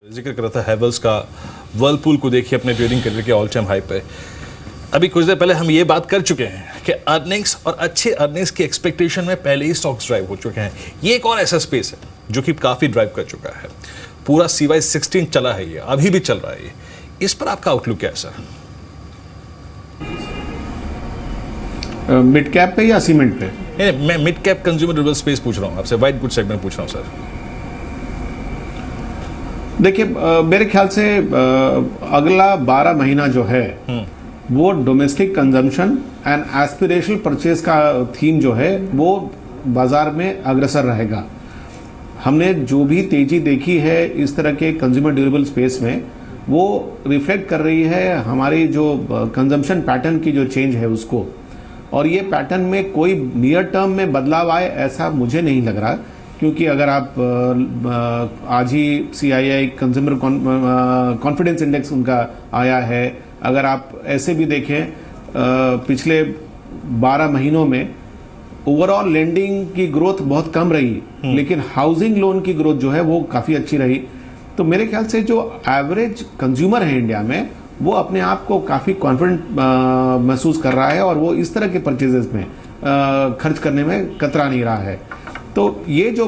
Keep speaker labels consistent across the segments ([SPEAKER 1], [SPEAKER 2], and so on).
[SPEAKER 1] जिक्र कर रहा था हैवेल्स का, वर्लपूल को देखिए अपने ट्रेडिंग करियर के ऑल टाइम हाई पे। अभी कुछ देर पहले हम ये बात कर चुके हैं कि अर्निंग्स और अच्छे अर्निंग्स की एक्सपेक्टेशन में पहले ही स्टॉक्स ड्राइव हो चुके हैं। ये एक और ऐसा स्पेस है जो कि काफ़ी ड्राइव कर चुका है। पूरा CY16 चला है, ये अभी भी चल रहा है। इस पर आपका आउटलुक क्या है सर?
[SPEAKER 2] मिड कैप पे या सीमेंट पे?
[SPEAKER 1] नहीं, मैं mid cap consumer durable space पूछ रहा हूँ आपसे, वाइट गुड सेगमेंट पूछ रहा हूँ सर।
[SPEAKER 2] देखिए, मेरे ख्याल से अगला 12 महीना जो है वो domestic consumption and aspirational purchase का थीम जो है वो बाजार में अग्रसर रहेगा। हमने जो भी तेजी देखी है इस तरह के कंज्यूमर ड्यूरेबल स्पेस में, वो रिफ्लेक्ट कर रही है हमारी जो कंजम्पशन पैटर्न की जो चेंज है उसको। और ये पैटर्न में कोई नियर टर्म में बदलाव आए ऐसा मुझे नहीं लग रहा, क्योंकि अगर आप आज ही CII कंज्यूमर कॉन्फिडेंस इंडेक्स उनका आया है, अगर आप ऐसे भी देखें पिछले 12 महीनों में ओवरऑल लेंडिंग की ग्रोथ बहुत कम रही, लेकिन हाउसिंग लोन की ग्रोथ जो है वो काफ़ी अच्छी रही। तो मेरे ख्याल से जो एवरेज कंज्यूमर है इंडिया में वो अपने आप को काफ़ी कॉन्फिडेंट महसूस कर रहा है और वो इस तरह के परचेजेस में खर्च करने में कतरा नहीं रहा है। तो ये जो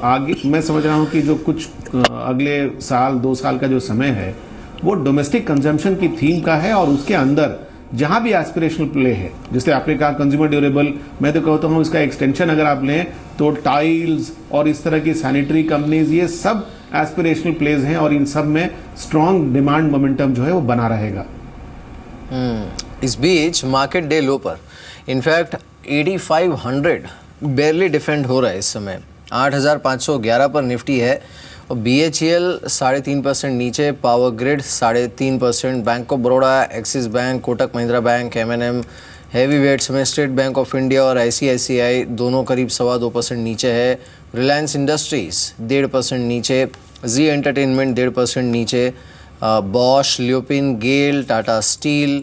[SPEAKER 2] आगे मैं समझ रहा हूँ कि जो कुछ अगले साल 2 साल का जो समय है वो डोमेस्टिक कंजम्पशन की थीम का है, और उसके अंदर जहाँ भी एस्पिरेशनल प्ले है, जैसे आपने कहा कंज्यूमर ड्यूरेबल, मैं तो कहता हूँ इसका एक्सटेंशन अगर आप लें तो टाइल्स और इस तरह की सैनिटरी कंपनीज, ये सब एस्पिरेशनल प्लेज हैं और इन सब में स्ट्रॉन्ग डिमांड मोमेंटम जो है वो बना रहेगा।
[SPEAKER 3] इस बीच मार्केट डे लो पर इनफैक्ट 8500 बेरली डिफेंड हो रहा है इस समय। 8511 पर निफ्टी है और BHEL 3.5% नीचे, Power Grid 3.5%, Bank of Baroda, Axis Bank, Kotak Mahindra Bank, M&M, heavyweights में स्टेट बैंक ऑफ इंडिया और ICICI दोनों करीब 2.25% नीचे है। रिलायंस इंडस्ट्रीज़ 1.5% नीचे, जी एंटरटेनमेंट 1.5% नीचे, बॉश, ल्यूपिन, गेल, टाटा स्टील,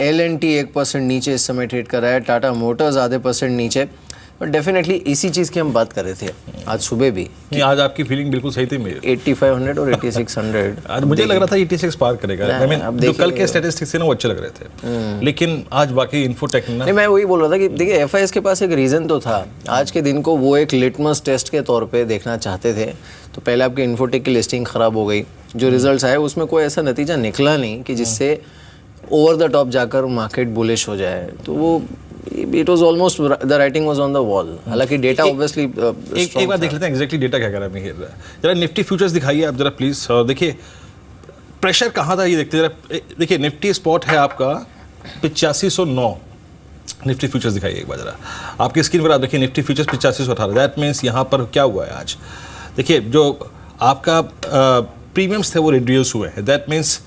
[SPEAKER 3] L&T 1% नीचे इस समय ट्रेड कर रहा है, टाटा मोटर्स 0.5% नीचे। और डेफिनेटली इसी चीज़ की हम बात कर रहे थे आज सुबह भी।
[SPEAKER 1] नहीं, आज आपकी फीलिंग बिल्कुल सही थी मेरी।
[SPEAKER 3] 8500 और 8600
[SPEAKER 1] आज मुझे लग रहा था 86 पार करेगा। I mean, जो कल के स्टैटिस्टिक्स थे ना वो अच्छे लग रहे थे, लेकिन आज वाकई इन्फोटेक ना।
[SPEAKER 3] नहीं, मैं वही बोल रहा था कि देखिए FIS के पास एक रीज़न तो था। आज के दिन को वो एक लिटमस टेस्ट के तौर पे देखना चाहते थे। तो पहले आपके इन्फोटेक की लिस्टिंग ख़राब हो गई, जो रिजल्ट्स आए उसमें कोई ऐसा नतीजा निकला नहीं कि जिससे ओवर द टॉप जाकर मार्केट बुलिश हो जाए। तो वो it was almost the writing was on the wall. हालांकि डेटा ऑब्वियसली
[SPEAKER 1] एक बार देख लेते हैं एग्जैक्टली डेटा क्या कह रहा है। जरा निफ्टी फ्यूचर्स दिखाइए आप जरा प्लीज। देखिए प्रेशर कहाँ था ये देखते जरा। देखिए निफ्टी स्पॉट है आपका 8509। निफ्टी फ्यूचर्स दिखाइए एक बार जरा आपकी स्क्रीन पर। आप देखिए निफ्टी फ्यूचर्स 8518। दैट मीन्स यहाँ पर क्या हुआ है आज। देखिए जो आपका प्रीमियम्स थे वो रिड्यूस हुए हैं। दैट मीन्स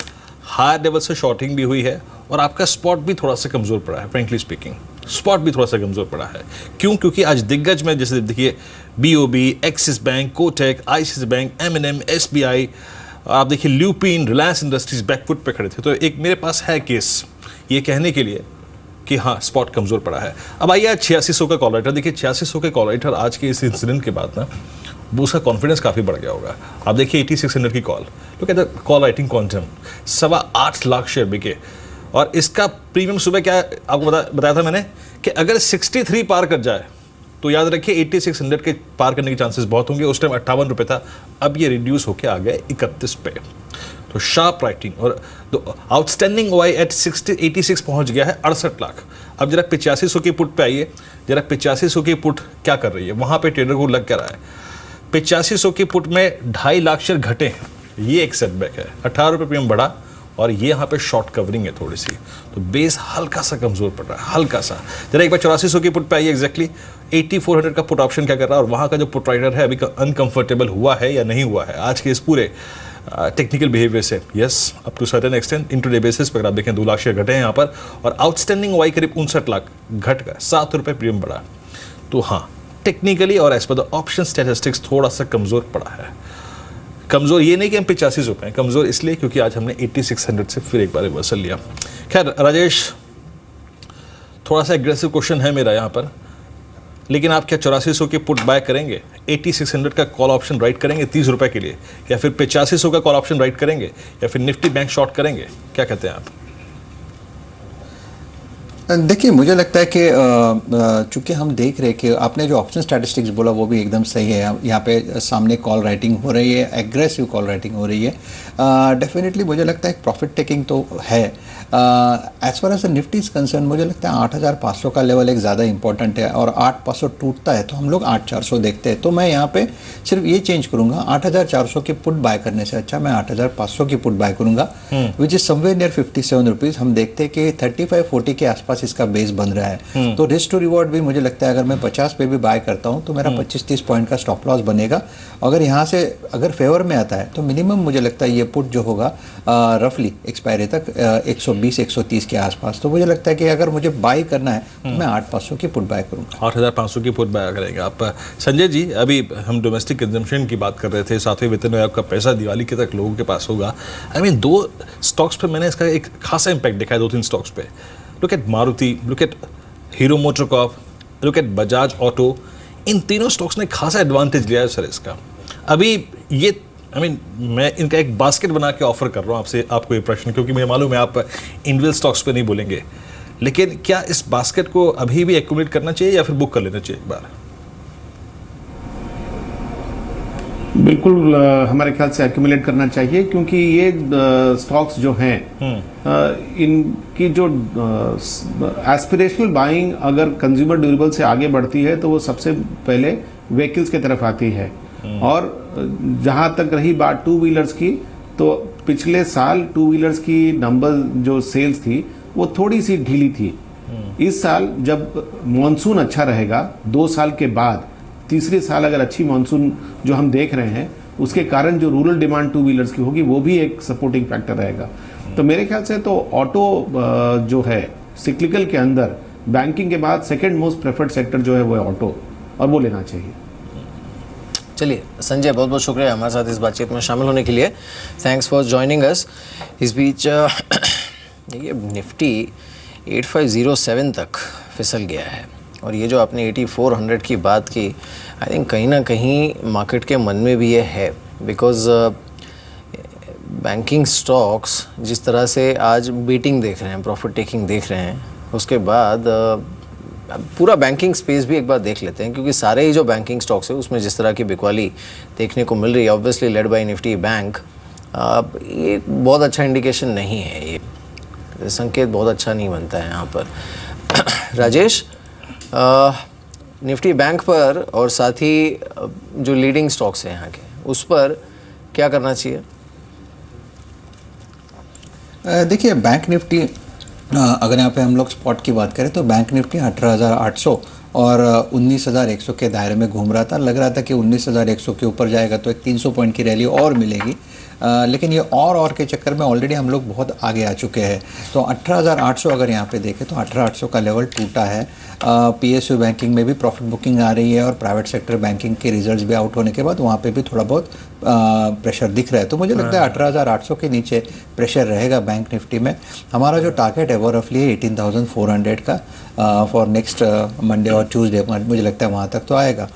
[SPEAKER 1] हायर लेवल से शॉर्टिंग भी हुई है और आपका स्पॉट भी थोड़ा सा कमज़ोर पड़ा है। फ्रेंकली स्पीकिंग स्पॉट भी थोड़ा सा कमज़ोर पड़ा है। क्यों? क्योंकि आज दिग्गज में जैसे देखिए BOB, axis Bank, Kotak, ICICI bank, M&M, SBI, आप देखिए ल्यूपिन, रिलायंस इंडस्ट्रीज बैकफुट पे खड़े थे। तो एक मेरे पास है केस ये कहने के लिए कि हाँ स्पॉट कमज़ोर पड़ा है। अब आइए आज 8600 का कॉल राइटर देखिए। 8600 के कॉल राइटर आज के इस इंसिडेंट के बाद ना वो उसका कॉन्फिडेंस काफ़ी बढ़ गया होगा। आप देखिए 8600 की कॉल, तो कहते हैं call writing quantum 8.25 lakh share बिके। और इसका प्रीमियम सुबह क्या आपको बताया था मैंने कि अगर 63 पार कर जाए तो याद रखिए 8600 के पार करने के चांसेस बहुत होंगे। उस टाइम 58 रुपये था, अब ये रिड्यूस होकर आ गया 31 पे। तो शार्प राइटिंग। और आउटस्टैंडिंग OI एट 86 पहुंच गया है 68 लाख। अब जरा 8500 की पुट पे आइए, जरा 8500 की पुट क्या कर रही है, वहाँ पे ट्रेडर को लग क्या रहा है। 8500 की पुट में 2.5 लाख शेयर घटे हैं, ये एक सेटबैक है। 18 रुपये प्रीमियम बढ़ा और ये यहाँ पे शॉर्ट कवरिंग है थोड़ी सी, तो बेस हल्का सा कमज़ोर पड़ रहा है, हल्का सा। जरा एक बार 8400 की पुट पे आइए। एग्जैक्टली 8400 का पुट ऑप्शन क्या कर रहा है और वहाँ का जो पुट राइडर है अभी अनकंफर्टेबल हुआ है या नहीं हुआ है आज के इस पूरे टेक्निकल बिहेवियर से। Yes, up to certain extent intraday basis पर आप देखें 2 लाख शेयर घटे हैं यहाँ पर। और आउटस्टैंडिंग OI करीब 59 लाख घट गया, 7 रुपये प्रीमियम बढ़ा। तो हाँ टेक्निकली और as per the option statistics थोड़ा सा कमज़ोर पड़ा है। कमज़ोर ये नहीं कि हम 85 रुपये, कमज़ोर इसलिए क्योंकि आज हमने 8600 से फिर एक बार रिवर्सल लिया। खैर राजेश, थोड़ा सा एग्रेसिव क्वेश्चन है मेरा यहाँ पर। लेकिन आप क्या 8400 के पुट बाय करेंगे, 8600 का कॉल ऑप्शन राइट करेंगे 30 रुपए के लिए, या फिर 8500 का कॉल ऑप्शन राइट करेंगे, या फिर निफ्टी बैंक शॉर्ट करेंगे? क्या कहते हैं आप?
[SPEAKER 4] देखिए, मुझे लगता है कि चूंकि हम देख रहे हैं कि आपने जो ऑप्शन स्टैटिस्टिक्स बोला वो भी एकदम सही है। यहाँ पे सामने कॉल राइटिंग हो रही है, एग्रेसिव कॉल राइटिंग हो रही है। डेफिनेटली मुझे लगता है प्रॉफिट टेकिंग तो है। As far as Nifty is concern, मुझे लगता है 8500 का लेवल एक ज़्यादा इंपॉर्टेंट है, और 8500 टूटता है तो हम लोग 8400 देखते हैं। तो मैं यहाँ पे सिर्फ ये चेंज करूँगा, 8400 की पुट बाय करने से अच्छा मैं 8500 की पुट बाय करूँगा, which is somewhere near 57 rupees. हम देखते हैं कि 35-40 के आसपास इसका बेस बन रहा है। तो रिस्क टू रिवॉर्ड भी मुझे लगता है अगर मैं 50 पे भी बाय करता हूं तो मेरा 25-30 पॉइंट का स्टॉप लॉस बनेगा। अगर यहां से अगर फेवर में आता है तो मिनिमम मुझे लगता है ये पुट जो होगा रफली एक्सपायरी तक 120-130 के आसपास। तो मुझे लगता है कि अगर मुझे बाय करना है तो मैं 8500 की पुट बाय करूंगा।
[SPEAKER 1] 8500 की पुट बाय करेंगे आप। संजय जी, अभी हम डोमेस्टिक कंजम्पशन की बात कर रहे थे, 7वें वेतन में आपका पैसा दिवाली के तक लोगों के पास होगा। आई मीन 2 स्टॉक्स पे मैंने इसका एक खासा इंपैक्ट देखा है, 2-3 स्टॉक्स पे। Look at Maruti, look at Hero MotoCorp, look at Bajaj Auto। इन तीनों स्टॉक्स ने खासा एडवांटेज लिया है सर इसका। अभी ये मैं इनका एक बास्केट बना के ऑफर कर रहा हूँ आपसे, आपको ये प्रश्न, क्योंकि मुझे मालूम है आप इंडिविजुअल स्टॉक्स पे नहीं बोलेंगे, लेकिन क्या इस बास्केट को अभी भी एक्यूमुलेट करना चाहिए या फिर बुक कर लेना चाहिए एक बार?
[SPEAKER 2] बिल्कुल हमारे ख्याल से एक्यूमुलेट करना चाहिए, क्योंकि ये स्टॉक्स जो हैं इनकी जो एस्पिरेशनल बाइंग अगर कंज्यूमर ड्यूरेबल से आगे बढ़ती है तो वो सबसे पहले व्हीकल्स की तरफ आती है। और जहां तक रही बात टू व्हीलर्स की, तो पिछले साल टू व्हीलर्स की नंबर जो सेल्स थी वो थोड़ी सी ढीली थी। इस साल जब मॉनसून अच्छा रहेगा, 2 साल के बाद तीसरे साल अगर अच्छी मानसून जो हम देख रहे हैं उसके कारण जो रूरल डिमांड टू व्हीलर्स की होगी वो भी एक सपोर्टिंग फैक्टर रहेगा। तो मेरे ख्याल से तो ऑटो जो है सिक्लिकल के अंदर बैंकिंग के बाद सेकंड मोस्ट प्रेफर्ड सेक्टर जो है वो है ऑटो, और वो लेना चाहिए।
[SPEAKER 3] चलिए संजय, बहुत बहुत शुक्रिया हमारे साथ इस बातचीत में शामिल होने के लिए। Thanks for joining us. इस बीच ये निफ्टी 8507 तक फिसल गया है, और ये जो आपने 8400 की बात की, आई थिंक कहीं ना कहीं मार्केट के मन में भी ये है, बिकॉज बैंकिंग स्टॉक्स जिस तरह से आज बीटिंग देख रहे हैं, प्रॉफिट टेकिंग देख रहे हैं, उसके बाद पूरा बैंकिंग स्पेस भी एक बार देख लेते हैं, क्योंकि सारे ही जो बैंकिंग स्टॉक्स है उसमें जिस तरह की बिकवाली देखने को मिल रही है, obviously led by Nifty bank, ये बहुत अच्छा इंडिकेशन नहीं है। ये संकेत बहुत अच्छा नहीं बनता है यहाँ पर। राजेश, निफ्टी बैंक पर और साथ ही जो लीडिंग स्टॉक्स हैं यहाँ के, उस पर क्या करना चाहिए?
[SPEAKER 4] देखिए, बैंक निफ्टी अगर यहाँ पे हम लोग स्पॉट की बात करें तो बैंक निफ्टी 18,800 और 19,100 के दायरे में घूम रहा था। लग रहा था कि 19,100 के ऊपर जाएगा तो एक 300 पॉइंट की रैली और मिलेगी, लेकिन ये और के चक्कर में ऑलरेडी हम लोग बहुत आगे आ चुके हैं। तो 18,800 अगर यहाँ पे देखें तो 18,800 का लेवल टूटा है। पीएसयू बैंकिंग में भी प्रॉफिट बुकिंग आ रही है, और प्राइवेट सेक्टर बैंकिंग के रिजल्ट्स भी आउट होने के बाद वहाँ पे भी थोड़ा बहुत प्रेशर दिख रहा है। तो मुझे लगता है 18,800 के नीचे प्रेशर रहेगा बैंक निफ्टी में। हमारा जो टारगेट है वो रफली 18,400 का फॉर नेक्स्ट मंडे और ट्यूसडे, मुझे लगता है वहाँ तक तो आएगा।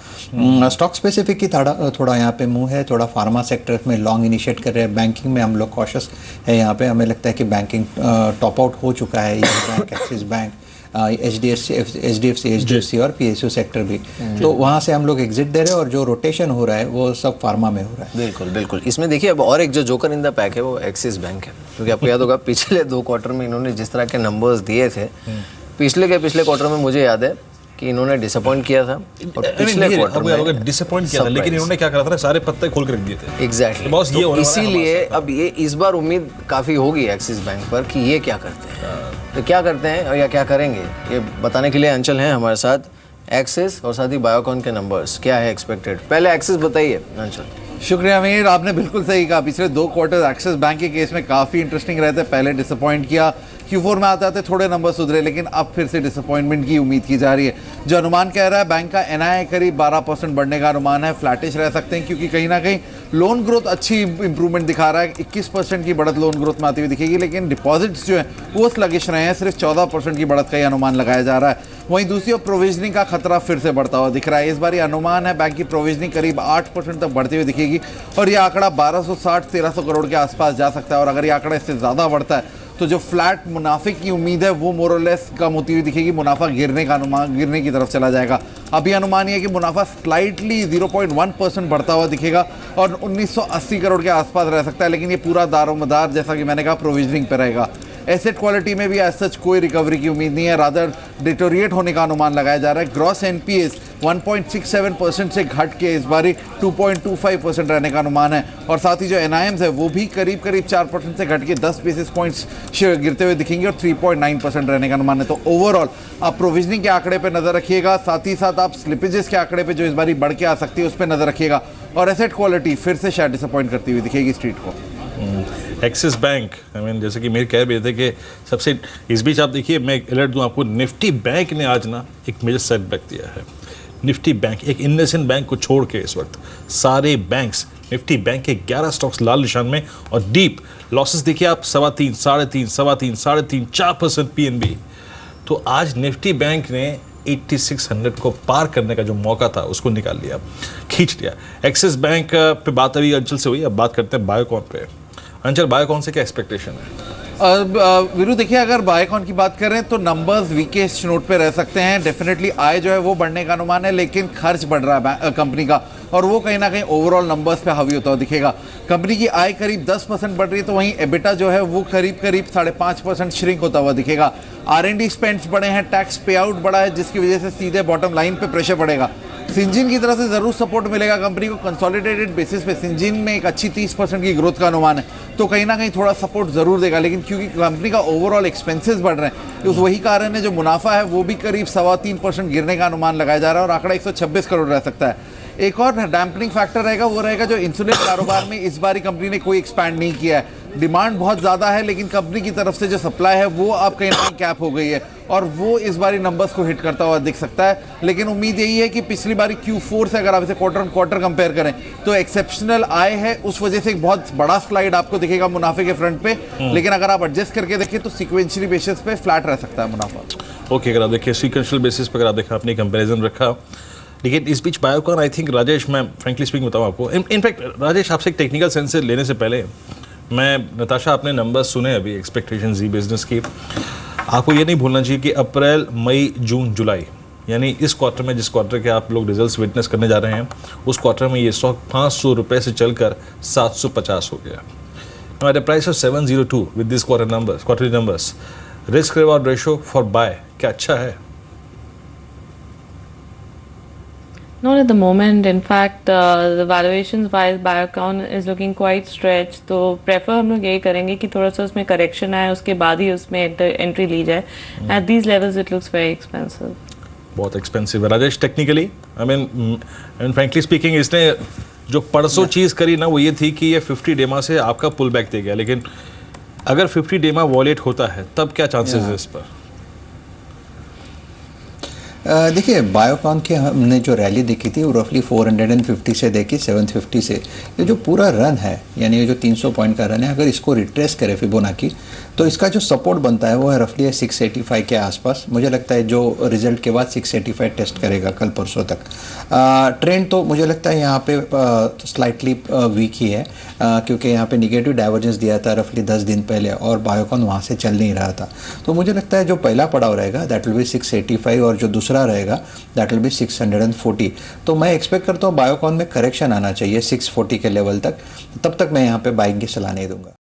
[SPEAKER 4] स्टॉक स्पेसिफिक की थोड़ा यहाँ पे मुँह है, थोड़ा फार्मा सेक्टर में लॉन्ग इनिशिएट कर रहे हैं। बैंकिंग में हम लोग कॉशियस है यहाँ पे, हमें लगता है कि बैंकिंग टॉप आउट हो चुका है। ये बैंक, एक्सिस बैंक, एचडीएफसी और पीएसयू सेक्टर भी, तो वहाँ से हम लोग एग्जिट दे रहे हैं, और जो रोटेशन हो रहा है वो सब फार्मा में हो रहा है।
[SPEAKER 3] बिल्कुल बिल्कुल। इसमें देखिए, अब और एक जो जोकर इन द पैक है वो एक्सिस बैंक है, क्योंकि आपको याद होगा पिछले 2 क्वार्टर में इन्होंने जिस तरह के नंबर्स दिए थे, पिछले क्वार्टर में मुझे याद है कि इन्होंने डिसअपॉइंट किया था, और पिछले क्वार्टर में
[SPEAKER 1] डिसअपॉइंट किया था, लेकिन इन्होंने क्या करा था, सारे पत्ते खोल के रख दिए थे।
[SPEAKER 3] एग्जैक्टली। तो इसीलिए अब ये इस बार उम्मीद काफ़ी होगी एक्सिस बैंक पर कि ये क्या करते हैं, तो क्या करते हैं या क्या करेंगे, ये बताने के लिए अंचल हैं हमारे साथ। एक्सिस और साथ ही बायोकॉन के नंबर्स क्या है एक्सपेक्टेड, पहले एक्सिस बताइए अंचल।
[SPEAKER 5] शुक्रिया अमीर, आपने बिल्कुल सही कहा। पिछले 2 क्वार्टर एक्सिस बैंक के केस में काफ़ी इंटरेस्टिंग रहते। पहले डिसअपॉइंट किया, Q4 में आते आते थोड़े नंबर सुधरे, लेकिन अब फिर से डिसअपॉइंटमेंट की उम्मीद की जा रही है। जो अनुमान कह रहा है बैंक का NII करीब 12% बढ़ने का अनुमान है, फ्लैटिश रह सकते हैं, क्योंकि कहीं ना कहीं लोन ग्रोथ अच्छी इंप्रूवमेंट दिखा रहा है, 21% की बढ़त लोन ग्रोथ में आती हुई दिखेगी, लेकिन डिपॉजिट्स जो है वो स्लगिश रहे हैं, सिर्फ 14% की बढ़त का ही अनुमान लगाया जा रहा है। वहीं दूसरी ओर प्रोविजनिंग का खतरा फिर से बढ़ता हुआ दिख रहा है। इस बार ये अनुमान है बैंक की प्रोविजनिंग करीब 8% तक बढ़ती हुई दिखेगी और ये आंकड़ा 1260-1300 करोड़ के आसपास जा सकता है। और अगर ये आंकड़ा इससे ज़्यादा बढ़ता है तो जो फ्लैट मुनाफे की उम्मीद है वो मोर और लेस कम होती हुई दिखेगी, मुनाफा गिरने की तरफ चला जाएगा। अभी अनुमान ये है कि मुनाफा स्लाइटली 0.1% बढ़ता हुआ दिखेगा और 1980 करोड़ के आसपास रह सकता है, लेकिन ये पूरा दारोमदार जैसा कि मैंने कहा प्रोविजनिंग पर रहेगा। एसेट क्वालिटी में भी एज सच कोई रिकवरी की उम्मीद नहीं है, रादर डिटोरिएट होने का अनुमान लगाया जा रहा है। ग्रॉस एनपीएस 1.67% से घट के इस बारी 2.25% रहने का अनुमान है और साथ ही जो एनआईएम्स है वो भी करीब 4% से घट के 10 बेसिस पॉइंट्स गिरते हुए दिखेंगे और 3.9% रहने का अनुमान है। तो ओवरऑल आप प्रोविजनिंग के आंकड़े पर नजर रखिएगा, साथ ही साथ आप स्लिपेजेस के आंकड़े पे जो इस बारी बढ़ के आ सकती है उस पर नजर रखिएगा और एसेट क्वालिटी फिर से शायद डिसअपॉइंट करती हुई दिखेगी स्ट्रीट को।
[SPEAKER 1] एक्सिस बैंक, आई मीन जैसे कि मेरे कह रहे थे कि सबसे इस बीच आप देखिए, मैं अलर्ट दूं आपको, निफ्टी बैंक ने आज ना एक मेजर सेटबैक दिया है। निफ्टी बैंक, एक इंडसइंड बैंक को छोड़ के इस वक्त सारे बैंक्स, निफ्टी बैंक के 11 स्टॉक्स लाल निशान में और डीप लॉसेस देखिए आप 3.25, 3.5, 3.5, 4% पीएनबी। तो आज निफ्टी बैंक ने 8600 को पार करने का जो मौका था उसको निकाल लिया, खींच लिया। एक्सिस बैंक पे बात अभी अंचल से हुई, अब बात करते हैं बायोकॉन पे। अंचल, बायोकॉन से क्या एक्सपेक्टेशन है?
[SPEAKER 5] वीरू देखिए, अगर बायोकॉन की बात करें तो नंबर्स वीकेस्ट नोट पे रह सकते हैं। डेफिनेटली आय जो है वो बढ़ने का अनुमान है, लेकिन खर्च बढ़ रहा है कंपनी का और वो कहीं ना कहीं ओवरऑल नंबर्स पे हावी होता हुआ दिखेगा। कंपनी की आय करीब 10% बढ़ रही है, तो वहीं एबिटा जो है वो करीब 5.5% श्रिंक होता हुआ दिखेगा। R&D स्पेंड्स बढ़े हैं, टैक्स पे आउट बढ़ा है, जिसकी वजह से सीधे बॉटम लाइन पे प्रेशर पड़ेगा। सिंजिन की तरफ से जरूर सपोर्ट मिलेगा कंपनी को। कंसोलिडेटेड बेसिस पे सिंजिन में एक अच्छी 30% की ग्रोथ का अनुमान है, तो कहीं ना कहीं थोड़ा सपोर्ट जरूर देगा। लेकिन क्योंकि कंपनी का ओवरऑल एक्सपेंसेस बढ़ रहे हैं, उस वही कारण है जो मुनाफा है वो भी करीब 3.25% गिरने का अनुमान लगाया जा रहा है और आंकड़ा 126 करोड़ रह सकता है। एक और डैम्पनिंग फैक्टर रहेगा, वो रहेगा जो इंसुलिन कारोबार में इस बार कंपनी ने कोई एक्सपैंड नहीं किया है। डिमांड बहुत ज़्यादा है, लेकिन कंपनी की तरफ से जो सप्लाई है वो अब कहीं ना कहीं कैप हो गई है और वो इस बारी नंबर्स को हिट करता हुआ दिख सकता है। लेकिन उम्मीद यही है कि पिछली बारी Q4 से अगर आप इसे क्वार्टर ऑन क्वार्टर कंपेयर करें तो एक्सेप्शनल आय है, उस वजह से एक बहुत बड़ा स्लाइड आपको दिखेगा मुनाफे के फ्रंट पे। लेकिन अगर आप एडजस्ट करके देखें तो सिक्वेंशियली बेसिस पे फ्लैट रह सकता है मुनाफा।
[SPEAKER 1] ओके, अगर आप देखिए सीक्वेंशियल बेसिस पर, अगर आप देखा आपने कंपैरिजन रखा, लेकिन इस बीच बायोकॉन, आई थिंक राजेश, मैं फ्रेंकली स्पीकिंग बताऊँ आपको, इनफैक्ट राजेश आपसे एक टेक्निकल सेंस से लेने से पहले मैं, नताशा आपने नंबर्स सुने अभी एक्सपेक्टेशन जी बिजनेस की, आपको ये नहीं भूलना चाहिए कि अप्रैल, मई, जून, जुलाई, यानी इस क्वार्टर में, जिस क्वार्टर के आप लोग रिजल्ट्स विटनेस करने जा रहे हैं, उस क्वार्टर में ये स्टॉक 500 रुपये से चलकर 750 हो गया। At the price of 702 with this quarterly numbers, risk reward ratio for buy क्या अच्छा है?
[SPEAKER 6] Not at the moment. In fact, the valuations wise Biocon is looking quite stretched. तो prefer हम लोग यही करेंगे कि थोड़ा सा उसमें correction आए, उसके बाद ही उसमें entry ली जाए. At these levels it looks very expensive.
[SPEAKER 1] बहुत एक्सपेंसिव है Rajesh technically. I mean frankly speaking, इसने जो परसों चीज़ करी ना वो ये थी कि ये 50 डेमा से आपका पुल बैक दे गया, लेकिन अगर 50 डेमा वॉलेट होता है तब क्या चांसेस है इस पर?
[SPEAKER 4] देखिए, बायोकॉन की हमने जो रैली देखी थी वो रफली 450 से देखी 750 से। ये जो पूरा रन है, यानी ये जो 300 पॉइंट का रन है, अगर इसको रिट्रेस करे फिबोनाची, तो इसका जो सपोर्ट बनता है वो है रफली 685 के आसपास। मुझे लगता है जो रिजल्ट के बाद 685 टेस्ट करेगा कल परसों तक। ट्रेंड तो मुझे लगता है यहाँ पे स्लाइटली वीक ही है, क्योंकि यहाँ पे निगेटिव डाइवर्जेंस दिया था रफली 10 दिन पहले और बायोकॉन वहाँ से चल नहीं रहा था। तो मुझे लगता है जो पहला पड़ाव रहेगा दैट विल बी 685 और जो दूसरा रहेगा दैट विल बी 640। तो मैं एक्सपेक्ट करता हूँ बायोकॉन में करेक्शन आना चाहिए 640 के लेवल तक, तब तक मैं यहाँ पे बाइंग की सलाह नहीं दूंगा।